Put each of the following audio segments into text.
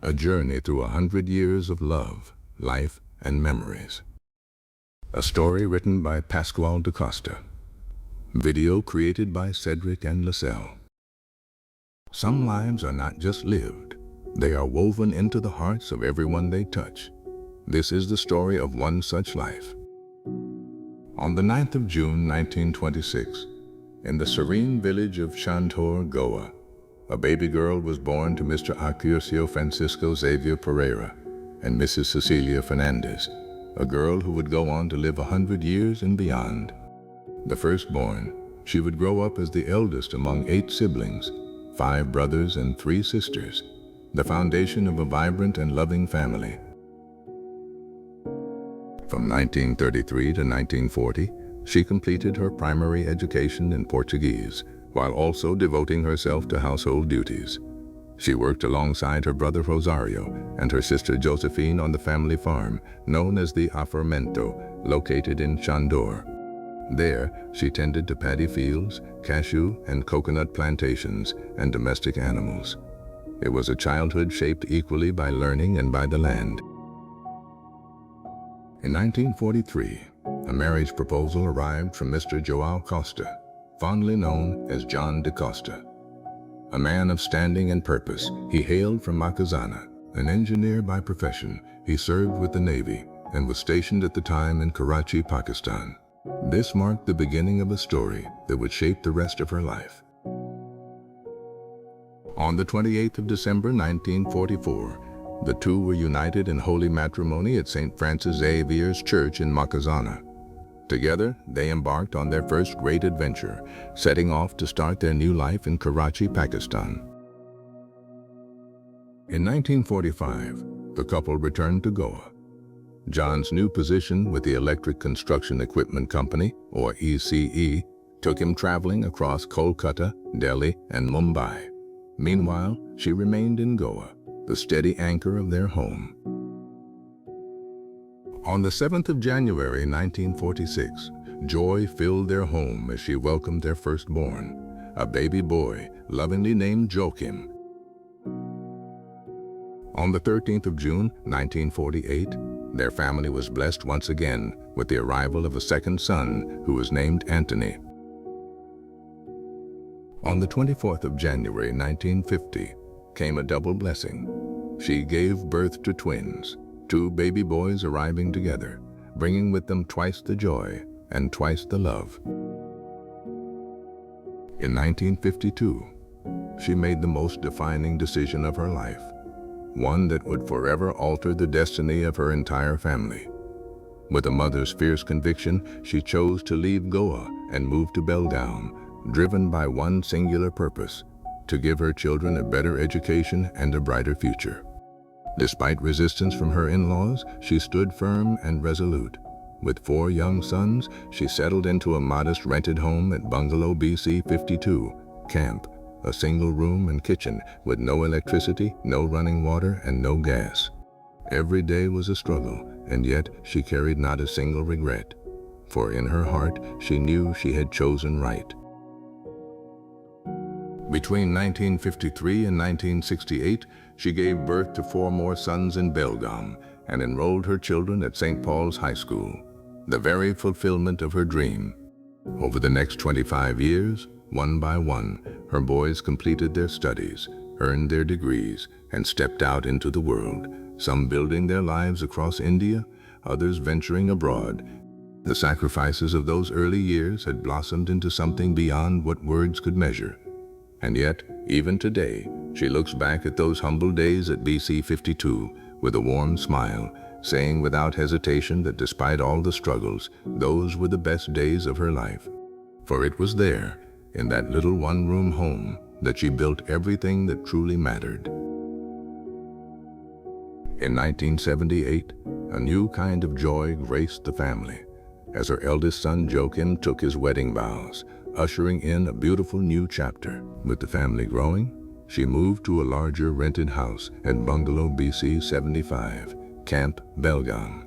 A journey through 100 years of love, life, and memories. A story written by Pascoal D'Costa. Video created by Sedrick Liselle. Some lives are not just lived, they are woven into the hearts of everyone they touch. This is the story of one such life. On the 9th of June 1926, in the serene village of Chantor, Goa, a baby girl was born to Mr. Accurcio Francisco Xavier Pereira and Mrs. Cecilia Fernandez, a girl who would go on to live 100 years and beyond. The firstborn, she would grow up as the eldest among 8 siblings, 5 brothers and 3 sisters, the foundation of a vibrant and loving family. From 1933 to 1940, she completed her primary education in Portuguese, while also devoting herself to household duties. She worked alongside her brother Rosario and her sister Josephine on the family farm, known as the Afermento, located in Chandor. There, she tended to paddy fields, cashew and coconut plantations, and domestic animals. It was a childhood shaped equally by learning and by the land. In 1943, a marriage proposal arrived from Mr. João Costa, fondly known as John D'Costa. A man of standing and purpose, he hailed from Makazana. An engineer by profession, he served with the Navy and was stationed at the time in Karachi, Pakistan. This marked the beginning of a story that would shape the rest of her life. On the 28th of December 1944, the two were united in holy matrimony at St. Francis Xavier's Church in Makazana. Together, they embarked on their first great adventure, setting off to start their new life in Karachi, Pakistan. In 1945, the couple returned to Goa. John's new position with the Electric Construction Equipment Company, or ECE, took him traveling across Kolkata, Delhi, and Mumbai. Meanwhile, she remained in Goa, the steady anchor of their home. On the 7th of January 1946, joy filled their home as she welcomed their firstborn, a baby boy lovingly named Joachim. On the 13th of June 1948, their family was blessed once again with the arrival of a second son who was named Anthony. On the 24th of January 1950 came a double blessing. She gave birth to twins, 2 baby boys arriving together, bringing with them twice the joy and twice the love. In 1952, she made the most defining decision of her life, one that would forever alter the destiny of her entire family. With a mother's fierce conviction, she chose to leave Goa and move to Belgaum, driven by one singular purpose: to give her children a better education and a brighter future. Despite resistance from her in-laws, she stood firm and resolute. With 4 young sons, she settled into a modest rented home at Bungalow BC 52, Camp, a single room and kitchen with no electricity, no running water, and no gas. Every day was a struggle, and yet she carried not a single regret, for in her heart she knew she had chosen right. Between 1953 and 1968, she gave birth to 4 more sons in Belgaum and enrolled her children at St. Paul's High School, the very fulfillment of her dream. Over the next 25 years, one by one, her boys completed their studies, earned their degrees, and stepped out into the world, some building their lives across India, others venturing abroad. The sacrifices of those early years had blossomed into something beyond what words could measure. And yet, even today, she looks back at those humble days at BC 52 with a warm smile, saying without hesitation that despite all the struggles, those were the best days of her life. For it was there, in that little one-room home, that she built everything that truly mattered. In 1978, a new kind of joy graced the family, as her eldest son Joachim took his wedding vows, ushering in a beautiful new chapter. With the family growing, she moved to a larger rented house at Bungalow BC 75, Camp Belgaum.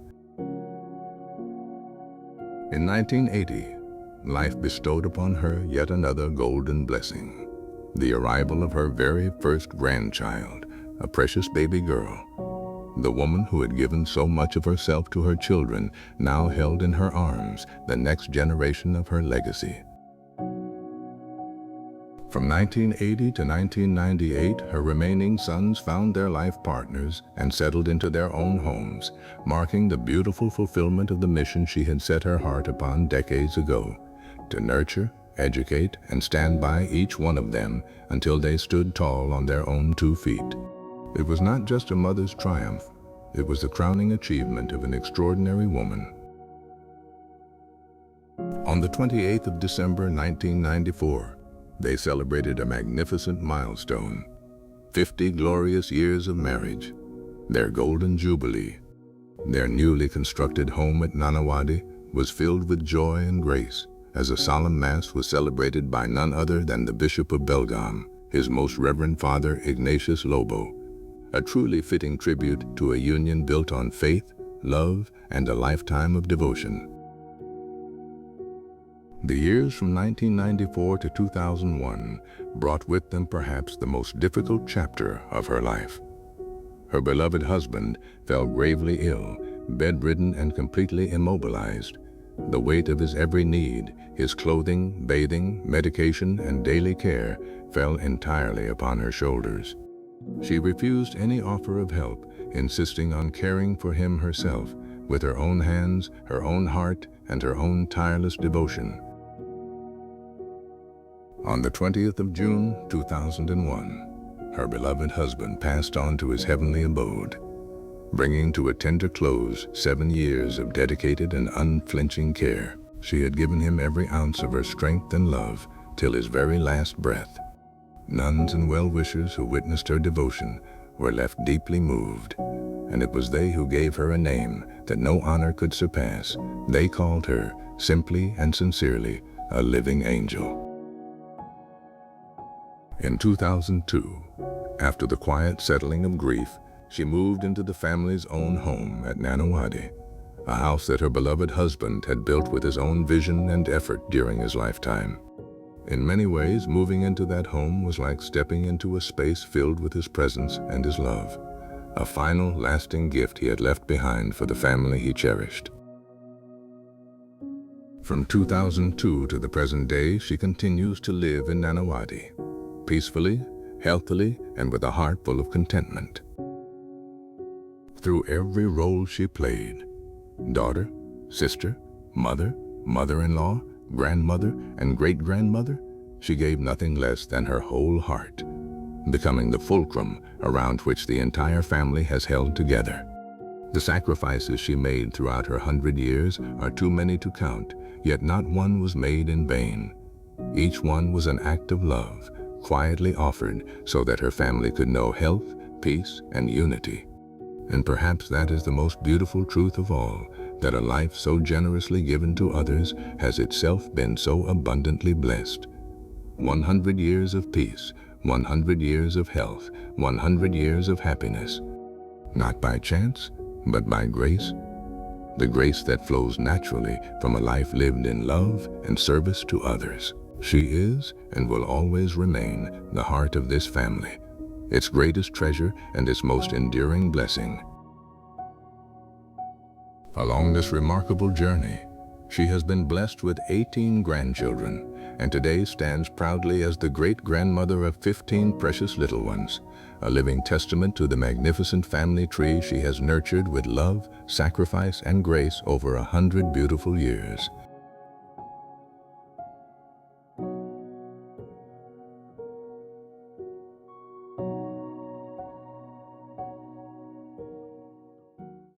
In 1980, life bestowed upon her yet another golden blessing, the arrival of her very first grandchild, a precious baby girl. The woman who had given so much of herself to her children now held in her arms the next generation of her legacy. From 1980 to 1998, her remaining sons found their life partners and settled into their own homes, marking the beautiful fulfillment of the mission she had set her heart upon decades ago, to nurture, educate, and stand by each one of them until they stood tall on their own 2 feet. It was not just a mother's triumph, it was the crowning achievement of an extraordinary woman. On the 28th of December 1994, they celebrated a magnificent milestone, 50 glorious years of marriage, their golden jubilee. Their newly constructed home at Nanawadi was filled with joy and grace as a solemn mass was celebrated by none other than the Bishop of Belgaum, his most reverend Father Ignatius Lobo, a truly fitting tribute to a union built on faith, love, and a lifetime of devotion. The years from 1994 to 2001 brought with them perhaps the most difficult chapter of her life. Her beloved husband fell gravely ill, bedridden and completely immobilized. The weight of his every need, his clothing, bathing, medication, and daily care fell entirely upon her shoulders. She refused any offer of help, insisting on caring for him herself, with her own hands, her own heart, and her own tireless devotion. On the 20th of June, 2001, her beloved husband passed on to his heavenly abode, bringing to a tender close 7 years of dedicated and unflinching care. She had given him every ounce of her strength and love till his very last breath. Nuns and well-wishers who witnessed her devotion were left deeply moved, and it was they who gave her a name that no honor could surpass. They called her, simply and sincerely, a living angel. In 2002, after the quiet settling of grief, she moved into the family's own home at Nanawadi, a house that her beloved husband had built with his own vision and effort during his lifetime. In many ways, moving into that home was like stepping into a space filled with his presence and his love, a final, lasting gift he had left behind for the family he cherished. From 2002 to the present day, she continues to live in Nanawadi, peacefully, healthily, and with a heart full of contentment. Through every role she played, daughter, sister, mother, mother-in-law, grandmother, and great-grandmother, she gave nothing less than her whole heart, becoming the fulcrum around which the entire family has held together. The sacrifices she made throughout her 100 years are too many to count, yet not one was made in vain. Each one was an act of love, quietly offered so that her family could know health, peace, and unity. And perhaps that is the most beautiful truth of all, that a life so generously given to others has itself been so abundantly blessed. 100 years of peace, 100 years of health, 100 years of happiness. Not by chance, but by grace. The grace that flows naturally from a life lived in love and service to others. She is and will always remain the heart of this family, its greatest treasure and its most enduring blessing. Along this remarkable journey, she has been blessed with 18 grandchildren, and today stands proudly as the great-grandmother of 15 precious little ones, a living testament to the magnificent family tree she has nurtured with love, sacrifice, and grace over 100 beautiful years.